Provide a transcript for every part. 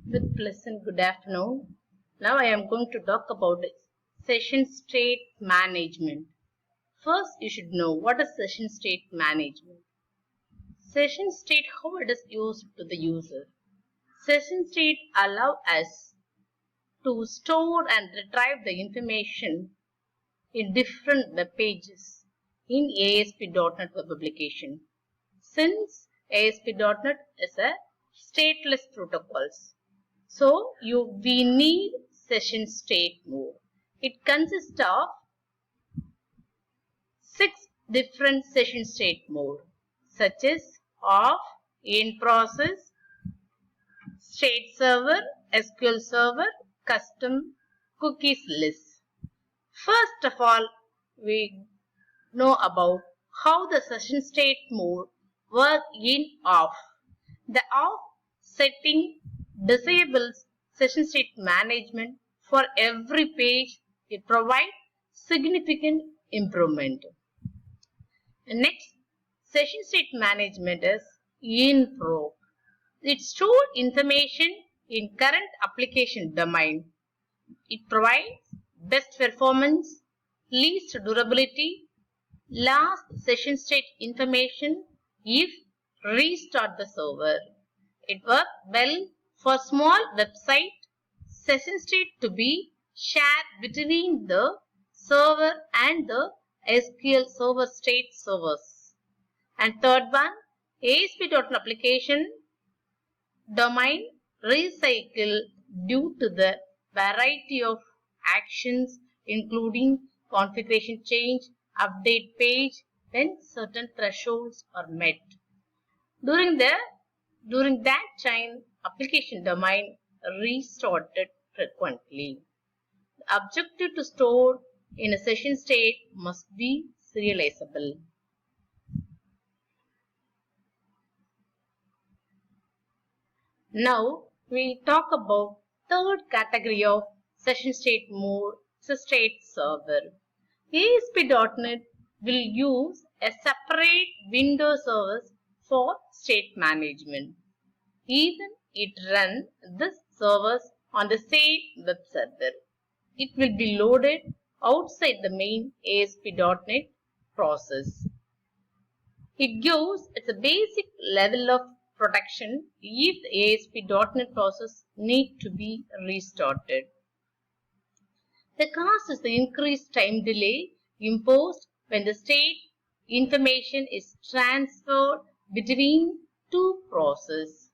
With pleasant good afternoon. Now I am going to talk about session state management. First, you should know what is session state management. Session state, how it is used to the user. Session state allow us to store and retrieve the information in different web pages in ASP.NET Web Application. Since ASP.NET is a stateless protocols, so we need session state mode. It consists of 6 different session state mode, such as off, in process, state server, SQL server, custom, cookies list. First of all, we know about how the session state mode work in off. The off setting disables session state management for every page. It provides significant improvement. Next, session state management is in pro. It stores information in current application domain. It provides best performance, least durability, last session state information if restart the server. It works well for small website session state to be shared between the server and the SQL Server state servers. And third one, ASP.NET application domain recycle due to the variety of actions including configuration change, update page when certain thresholds are met. During that time, application domain restarted frequently. The objective to store in a session state must be serializable. Now we talk about third category of session state mode, state server. ASP.NET will use a separate Windows service for state management. Even it runs this service on the same web server. It will be loaded outside the main ASP.NET process. It gives its a basic level of protection if the ASP.NET process need to be restarted. The cost is the increased time delay imposed when the state information is transferred between two processes.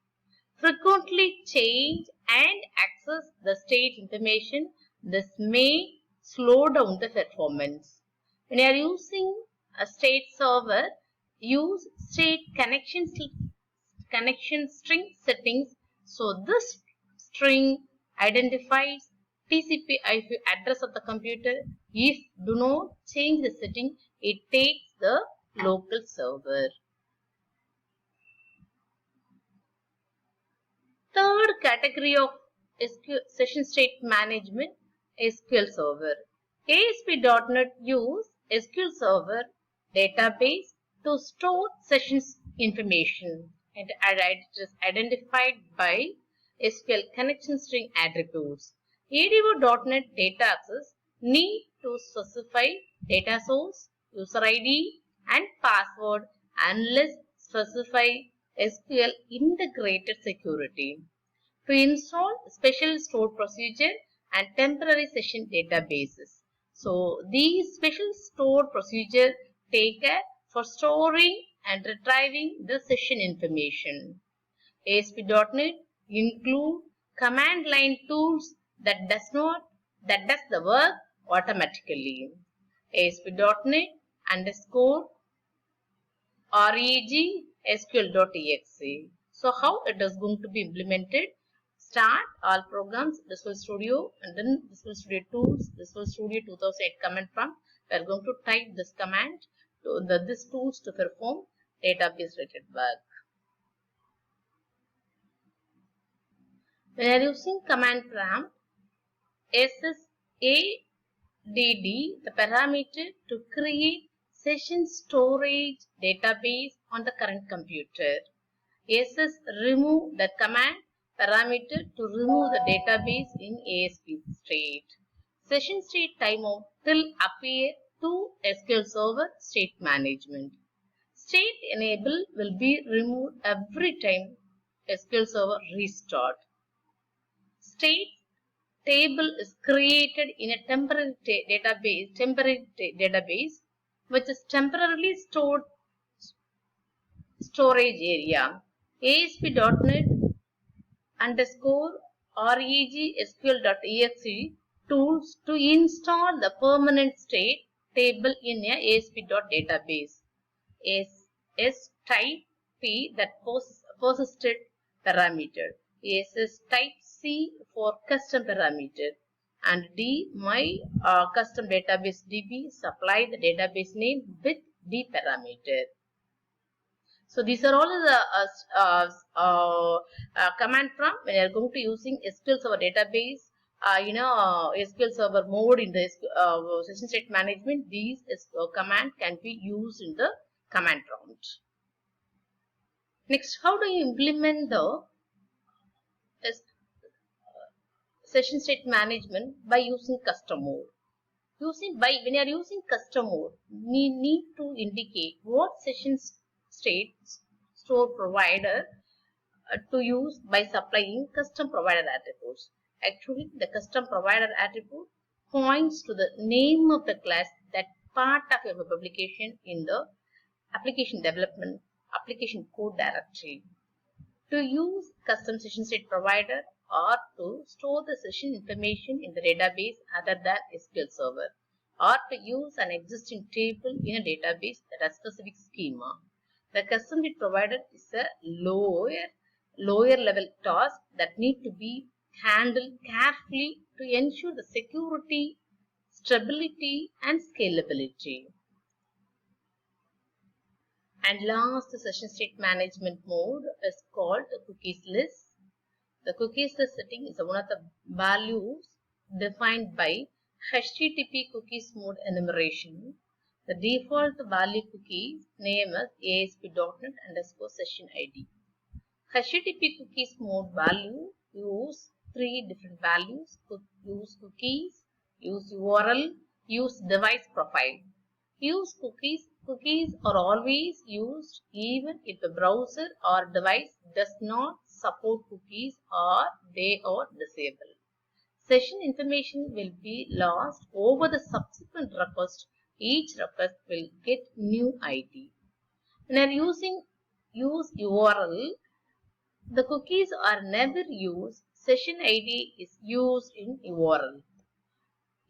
Frequently change and access the state information. This may slow down the performance. When you are using a state server, use state connection string settings. So this string identifies TCP/IP address of the computer. If do not change the setting, it takes the local server. Third category of session state management, SQL Server. ASP.NET use SQL Server database to store sessions information, and it is identified by SQL connection string attributes. ADO.NET data access need to specify data source, user ID and password unless specified SQL integrated security. To install special store procedure and temporary session databases. So these special store procedure take care for storing and retrieving the session information. ASP.NET include command line tools that does the work automatically. ASP.NET underscore reg sql.exe. So how it is going to be implemented? Start all programs, Visual Studio, and then Visual Studio Tools, Visual Studio 2008 command prompt. We are going to type this command to this tools to perform database related work. When you are using command prompt, ssadd, the parameter to create session storage database on the current computer. Remove the command parameter to remove the database in ASP state. Session state timeout will appear to SQL Server state management. State enable will be removed every time SQL Server restart. State table is created in a temporary database which is temporarily stored storage area. ASP.NET underscore regsql.exe tools to install the permanent state table in a ASP.database. S type P that persisted parameter. S type C for custom parameter. And D my custom database DB supply the database name with D parameter. So these are all the command from when you are going to using SQL Server database, SQL Server mode in the session state management. These command can be used in the command prompt. Next, how do you implement the session state management by using custom mode? When you are using custom mode, we need to indicate what session state store provider to use by supplying custom provider attributes. Actually, the custom provider attribute points to the name of the class that part of your publication in the application development application code directory. To use custom session state provider or to store the session information in the database other than SQL Server, or to use an existing table in a database that has specific schema. The custom state provider is a lower level task that need to be handled carefully to ensure the security, stability and scalability. And last session state management mode is called cookies list. The cookies list setting is one of the values defined by HTTP cookies mode enumeration. The default value cookies name is ASP.NET underscore session ID. HTTP cookies mode value use three different values: use cookies, use URL, use device profile. Use cookies. Cookies are always used even if the browser or device does not support cookies or they are disabled. Session information will be lost over the subsequent request. Each request will get new ID. When you are using use URL, the cookies are never used. Session ID is used in URL.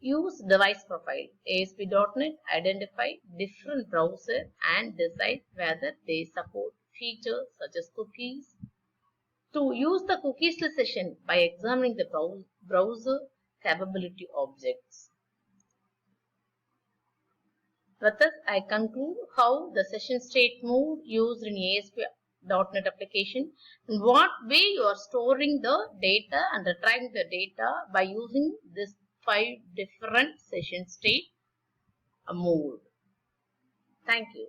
Use device profile. ASP.NET identify different browser and decide whether they support features such as cookies. To use the cookies list session by examining the browser capability objects. With this, I conclude how the session state mode used in ASP.NET application and what way you are storing the data and retrieving the data by using this 5 different session state mode. Thank you.